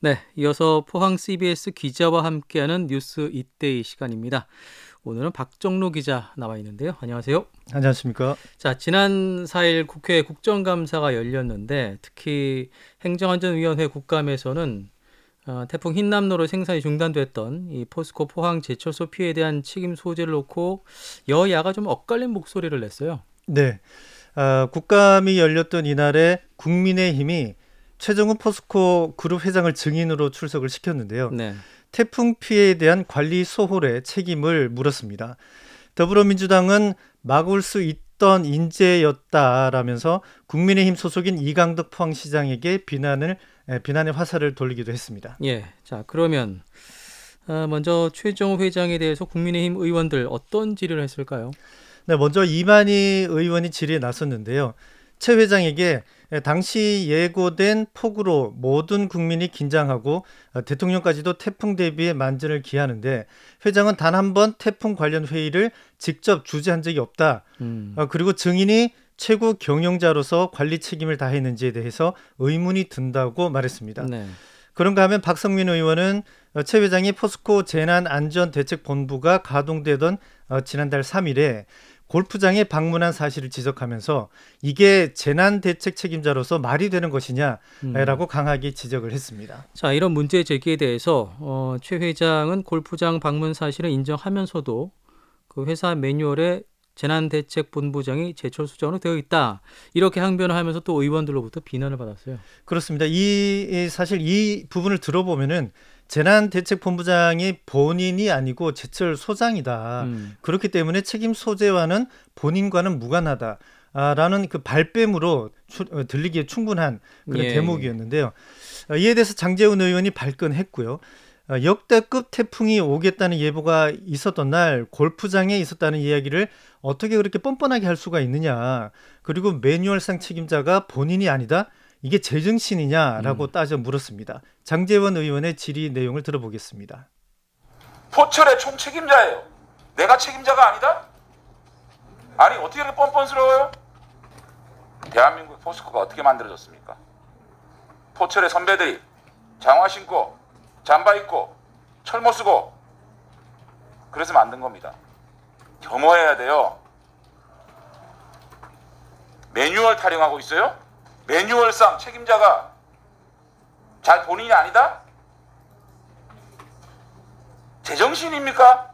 네, 이어서 포항 CBS 기자와 함께하는 뉴스 이때의 시간입니다. 오늘은 박정로 기자 나와 있는데요. 안녕하세요. 안녕하십니까? 자, 지난 4일 국회 국정감사가 열렸는데 특히 행정안전위원회 국감에서는 태풍 흰남노로 생산이 중단됐던 이 포스코 포항 제철소 피해에 대한 책임 소재를 놓고 여야가 좀 엇갈린 목소리를 냈어요. 네, 국감이 열렸던 이날에 국민의힘이 최정우 포스코 그룹 회장을 증인으로 출석을 시켰는데요. 네. 태풍 피해에 대한 관리 소홀의 책임을 물었습니다. 더불어민주당은 막을 수 있던 인재였다라면서 국민의힘 소속인 이강덕 포항시장에게 비난의 화살을 돌리기도 했습니다. 예. 자, 그러면 먼저 최정호 회장에 대해서 국민의힘 의원들 어떤 질의를 했을까요? 네, 먼저 이만희 의원이 질의에 나섰는데요. 최 회장에게 당시 예고된 폭우로 모든 국민이 긴장하고 대통령까지도 태풍 대비에 만전을 기하는데 회장은 단 한 번 태풍 관련 회의를 직접 주재한 적이 없다. 그리고 증인이 최고 경영자로서 관리 책임을 다했는지에 대해서 의문이 든다고 말했습니다. 네. 그런가 하면 박성민 의원은 최 회장이 포스코 재난안전대책본부가 가동되던 지난달 3일에 골프장에 방문한 사실을 지적하면서 이게 재난대책 책임자로서 말이 되는 것이냐라고 강하게 지적을 했습니다. 자, 이런 문제 제기에 대해서 최 회장은 골프장 방문 사실을 인정하면서도 그 회사 매뉴얼에 재난대책본부장이 제철소장으로 되어 있다. 이렇게 항변을 하면서 또 의원들로부터 비난을 받았어요. 그렇습니다. 사실 이 부분을 들어보면은 재난대책본부장이 본인이 아니고 제철소장이다. 그렇기 때문에 책임 소재와는 본인과는 무관하다라는 그 발뺌으로 들리기에 충분한 그런 예, 대목이었는데요. 이에 대해서 장제훈 의원이 발끈했고요. 역대급 태풍이 오겠다는 예보가 있었던 날 골프장에 있었다는 이야기를 어떻게 그렇게 뻔뻔하게 할 수가 있느냐. 그리고 매뉴얼상 책임자가 본인이 아니다. 이게 제정신이냐라고 따져 물었습니다. 장제원 의원의 질의 내용을 들어보겠습니다. 포철의 총책임자예요. 내가 책임자가 아니다? 아니 어떻게 이렇게 뻔뻔스러워요? 대한민국 포스코가 어떻게 만들어졌습니까? 포철의 선배들이 장화 신고 잠바 입고 철모 쓰고 그래서 만든 겁니다. 겸허해야 돼요. 매뉴얼 타령하고 있어요? 매뉴얼상 책임자가 잘 본인이 아니다? 제정신입니까?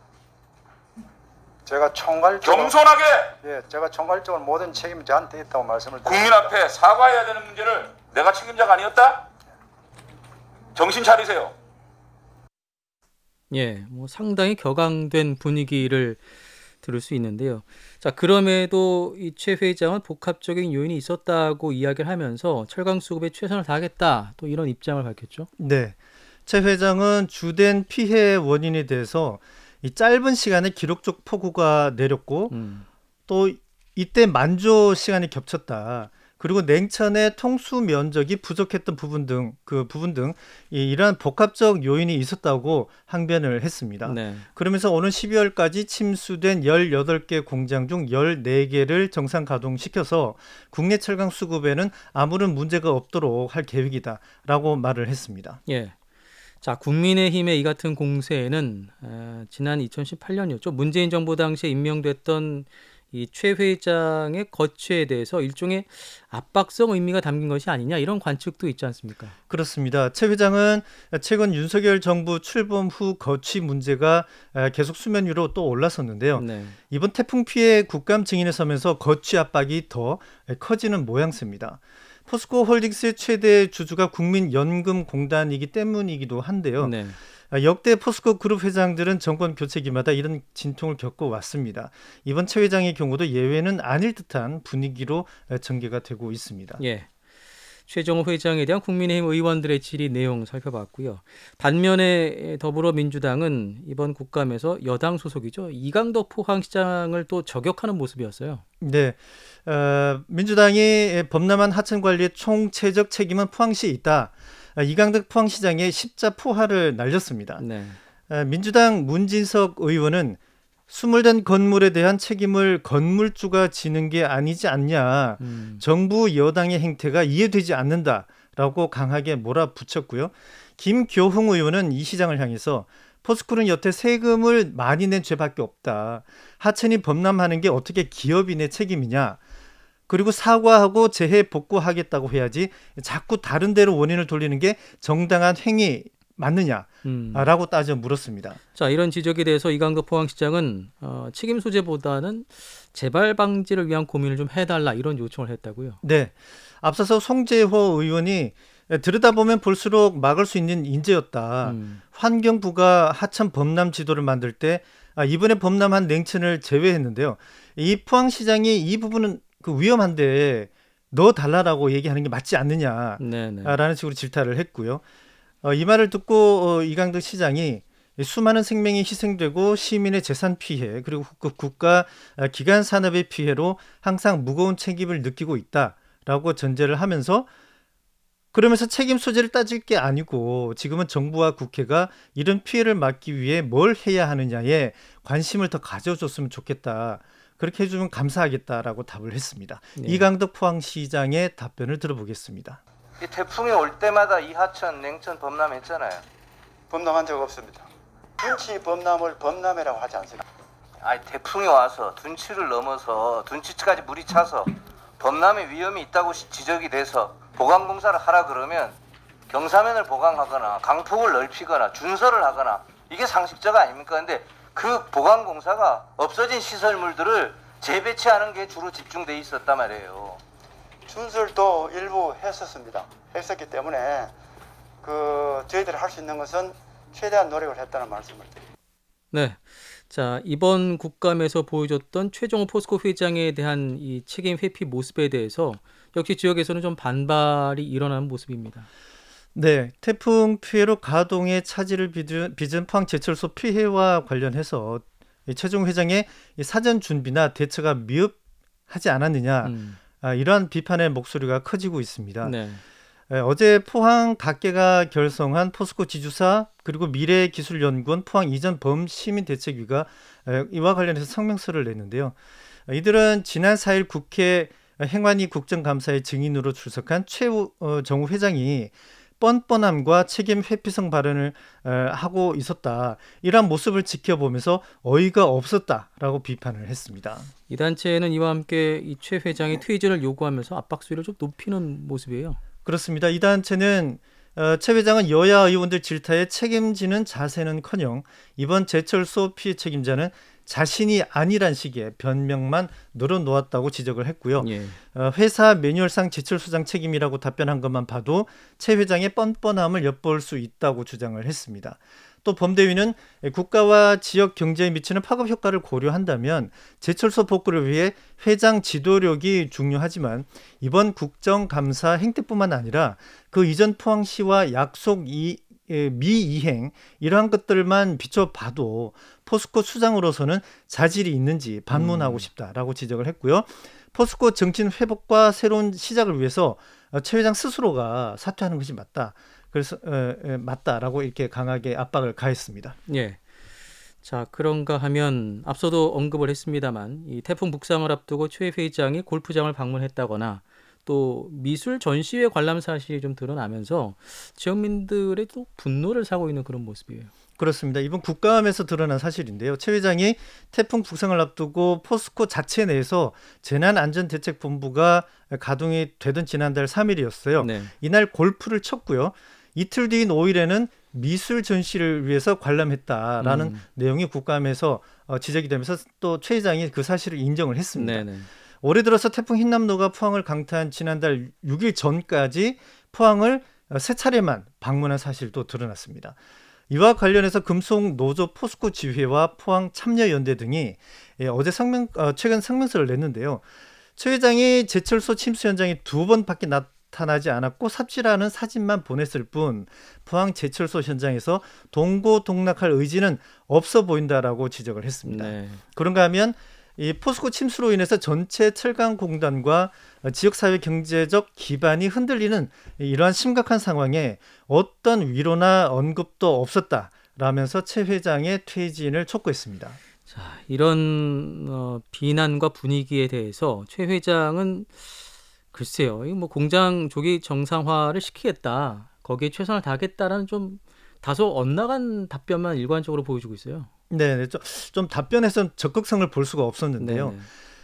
제가 총괄적으로 겸손하게 제가 총괄적으로 모든 책임이 저한테 있다고 말씀을 국민 앞에 사과해야 되는 문제를 내가 책임자가 아니었다? 정신 차리세요. 예, 뭐 상당히 격앙된 분위기를 들을 수 있는데요. 자, 그럼에도 이 최 회장은 복합적인 요인이 있었다고 이야기를 하면서 철강 수급에 최선을 다하겠다. 또 이런 입장을 밝혔죠. 네, 최 회장은 주된 피해 원인에 대해서 이 짧은 시간에 기록적 폭우가 내렸고 또 이때 만조 시간이 겹쳤다. 그리고 냉천의 통수 면적이 부족했던 부분 등 이러한 복합적 요인이 있었다고 항변을 했습니다. 네. 그러면서 오는 12월까지 침수된 18개 공장 중 14개를 정상 가동시켜서 국내 철강 수급에는 아무런 문제가 없도록 할 계획이다라고 말을 했습니다. 예. 자, 국민의힘의 이 같은 공세에는 지난 2018년이었죠. 문재인 정부 당시에 임명됐던 이 최 회장의 거취에 대해서 일종의 압박성 의미가 담긴 것이 아니냐 이런 관측도 있지 않습니까? 그렇습니다. 최 회장은 최근 윤석열 정부 출범 후 거취 문제가 계속 수면 위로 또 올랐었는데요. 네. 이번 태풍 피해 국감 증인에 서면서 거취 압박이 더 커지는 모양새입니다. 포스코 홀딩스의 최대 주주가 국민연금공단이기 때문이기도 한데요. 네. 역대 포스코 그룹 회장들은 정권 교체기마다 이런 진통을 겪어왔습니다. 이번 최 회장의 경우도 예외는 아닐 듯한 분위기로 전개가 되고 있습니다. 예. 최정호 회장에 대한 국민의힘 의원들의 질의 내용 살펴봤고요. 반면에 더불어민주당은 이번 국감에서 여당 소속이죠. 이강덕 포항시장을 또 저격하는 모습이었어요. 네, 민주당이 범람한 하천관리의 총체적 책임은 포항시에 있다. 이강덕 포항시장의 십자포화를 날렸습니다. 네. 민주당 문진석 의원은 수몰된 건물에 대한 책임을 건물주가 지는 게 아니지 않냐. 정부 여당의 행태가 이해되지 않는다. 라고 강하게 몰아붙였고요. 김교흥 의원은 이 시장을 향해서 포스코는 여태 세금을 많이 낸 죄밖에 없다. 하천이 범람하는 게 어떻게 기업인의 책임이냐. 그리고 사과하고 재해 복구하겠다고 해야지 자꾸 다른 데로 원인을 돌리는 게 정당한 행위 맞느냐라고 따져 물었습니다. 자, 이런 지적에 대해서 이강덕 포항시장은 책임 소재보다는 재발 방지를 위한 고민을 좀 해달라 이런 요청을 했다고요. 네, 앞서서 송재호 의원이 들여다보면 볼수록 막을 수 있는 인재였다. 환경부가 하천 범람 지도를 만들 때 이번에 범람한 냉천을 제외했는데요. 이 포항시장이 이 부분은 그 위험한데 넣어달라고 얘기하는 게 맞지 않느냐라는 식으로 질타를 했고요. 이 말을 듣고 이강덕 시장이 수많은 생명이 희생되고 시민의 재산 피해 그리고 국가 기관 산업의 피해로 항상 무거운 책임을 느끼고 있다라고 전제를 하면서 그러면서 책임 소재를 따질 게 아니고 지금은 정부와 국회가 이런 피해를 막기 위해 뭘 해야 하느냐에 관심을 더 가져줬으면 좋겠다. 그렇게 해주면 감사하겠다라고 답을 했습니다. 네. 이강덕 포항시장의 답변을 들어보겠습니다. 이 태풍이 올 때마다 이 하천, 냉천 범람했잖아요. 범람한 적 없습니다. 둔치 범람을 범람이라고 하지 않습니다. 아니 태풍이 와서 둔치를 넘어서 둔치까지 물이 차서 범람의 위험이 있다고 지적이 돼서 보강공사를 하라 그러면 경사면을 보강하거나 강폭을 넓히거나 준설을 하거나 이게 상식적 아닙니까? 근데 그 보강공사가 없어진 시설물들을 재배치하는 게 주로 집중돼 있었단 말이에요. 준설도 일부 했었기 때문에 저희들이 할 수 있는 것은 최대한 노력을 했다는 말씀을 드립니다. 네, 자 이번 국감에서 보여줬던 최종호 포스코 회장에 대한 이 책임 회피 모습에 대해서 역시 지역에서는 좀 반발이 일어나는 모습입니다. 네, 태풍 피해로 가동의 차질을 빚은 포항제철소 피해와 관련해서 최종 회장의 사전 준비나 대처가 미흡하지 않았느냐 이러한 비판의 목소리가 커지고 있습니다. 네. 어제 포항 각계가 결성한 포스코 지주사 그리고 미래기술연구원 포항 이전 범시민대책위가 이와 관련해서 성명서를 냈는데요. 이들은 지난 4일 국회 행안위 국정감사의 증인으로 출석한 최정우 회장이 뻔뻔함과 책임 회피성 발언을 하고 있었다. 이러한 모습을 지켜보면서 어이가 없었다라고 비판을 했습니다. 이 단체는 이와 함께 이 최 회장의 퇴진을 요구하면서 압박 수위를 좀 높이는 모습이에요. 그렇습니다. 이 단체는 최 회장은 여야 의원들 질타에 책임지는 자세는커녕 이번 제철소 피해 책임자는 자신이 아니란 식의 변명만 늘어놓았다고 지적을 했고요. 예. 회사 매뉴얼상 제철소장 책임이라고 답변한 것만 봐도 최 회장의 뻔뻔함을 엿볼 수 있다고 주장을 했습니다. 또 범대위는 국가와 지역 경제에 미치는 파급 효과를 고려한다면 제철소 복구를 위해 회장 지도력이 중요하지만 이번 국정감사 행태뿐만 아니라 그 이전 포항시와 약속 미이행 이러한 것들만 비춰봐도 포스코 수장으로서는 자질이 있는지 반문하고 싶다라고 지적을 했고요. 포스코 정신 회복과 새로운 시작을 위해서 최 회장 스스로가 사퇴하는 것이 맞다. 그래서 맞다라고 이렇게 강하게 압박을 가했습니다. 예. 자, 그런가 하면 앞서도 언급을 했습니다만 이 태풍 북상을 앞두고 최 회장이 골프장을 방문했다거나 또 미술 전시회 관람 사실이 좀 드러나면서 지역민들의 또 분노를 사고 있는 그런 모습이에요. 그렇습니다. 이번 국감에서 드러난 사실인데요. 최 회장이 태풍 북상을 앞두고 포스코 자체 내에서 재난안전대책본부가 가동이 되던 지난달 3일이었어요. 네. 이날 골프를 쳤고요. 이틀 뒤인 5일에는 미술 전시를 위해서 관람했다라는 내용이 국감에서 지적이 되면서 또 최 회장이 그 사실을 인정을 했습니다. 네네. 올해 들어서 태풍 흰남노가 포항을 강타한 지난달 6일 전까지 포항을 3차례만 방문한 사실도 드러났습니다. 이와 관련해서 금속노조 포스코 지회와 포항 참여연대 등이 어제 최근 성명서를 냈는데요. 최 회장이 제철소 침수 현장에 2번밖에 나타나지 않았고 삽질하는 사진만 보냈을 뿐 포항 제철소 현장에서 동고동락할 의지는 없어 보인다라고 지적을 했습니다. 네. 그런가 하면 이 포스코 침수로 인해서 전체 철강공단과 지역사회 경제적 기반이 흔들리는 이러한 심각한 상황에 어떤 위로나 언급도 없었다라면서 최 회장의 퇴진을 촉구했습니다. 자, 이런 비난과 분위기에 대해서 최 회장은 글쎄요. 이거 뭐 공장 조기 정상화를 시키겠다. 거기에 최선을 다하겠다라는 좀 다소 엇나간 답변만 일관적으로 보여주고 있어요. 네, 좀 답변에서 적극성을 볼 수가 없었는데요. 네네.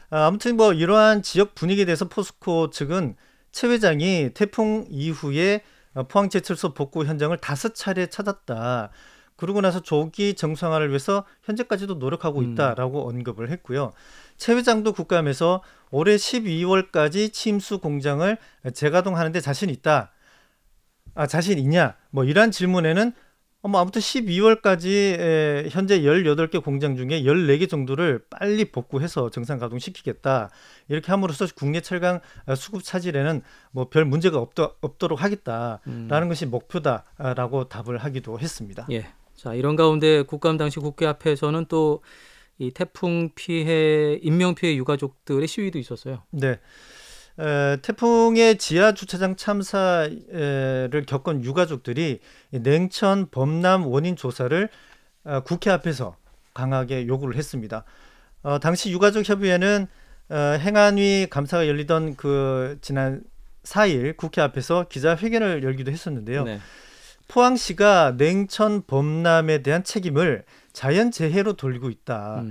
아무튼 뭐 이러한 지역 분위기에 대해서 포스코 측은 최 회장이 태풍 이후에 포항제철소 복구 현장을 5차례 찾았다. 그러고 나서 조기 정상화를 위해서 현재까지도 노력하고 있다라고 언급을 했고요. 최 회장도 국감에서 올해 12월까지 침수 공장을 재가동하는 데 자신 있다. 자신 있냐? 뭐 이러한 질문에는 아무튼 12월까지 현재 18개 공장 중에 14개 정도를 빨리 복구해서 정상 가동시키겠다. 이렇게 함으로써 국내 철강 수급 차질에는 뭐 별 문제가 없도록 하겠다라는 것이 목표다라고 답을 하기도 했습니다. 예. 자, 이런 가운데 국감 당시 국회 앞에서는 또 이 태풍 피해, 인명 피해 유가족들의 시위도 있었어요. 네. 태풍의 지하 주차장 참사를 겪은 유가족들이 냉천 범람 원인 조사를 국회 앞에서 강하게 요구를 했습니다. 당시 유가족 협의회는 행안위 감사가 열리던 그 지난 4일 국회 앞에서 기자회견을 열기도 했었는데요. 네. 포항시가 냉천 범람에 대한 책임을 자연재해로 돌리고 있다.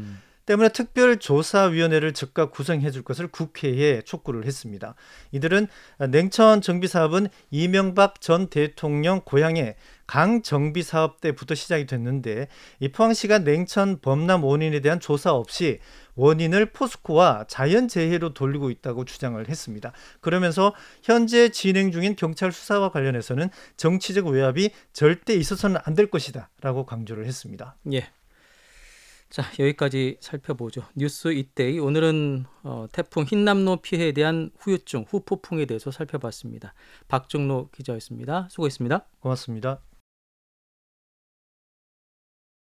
때문에 특별조사위원회를 즉각 구성해 줄 것을 국회에 촉구를 했습니다. 이들은 냉천 정비사업은 이명박 전 대통령 고향의 강 정비사업 때부터 시작이 됐는데 이 포항시가 냉천 범람 원인에 대한 조사 없이 원인을 포스코와 자연재해로 돌리고 있다고 주장을 했습니다. 그러면서 현재 진행 중인 경찰 수사와 관련해서는 정치적 외압이 절대 있어서는 안 될 것이다 라고 강조를 했습니다. 예. 자, 여기까지 살펴보죠. 뉴스 이데이. 오늘은 태풍 흰남노 피해에 대한 후유증, 후폭풍에 대해서 살펴봤습니다. 박정로 기자였습니다. 수고했습니다. 고맙습니다.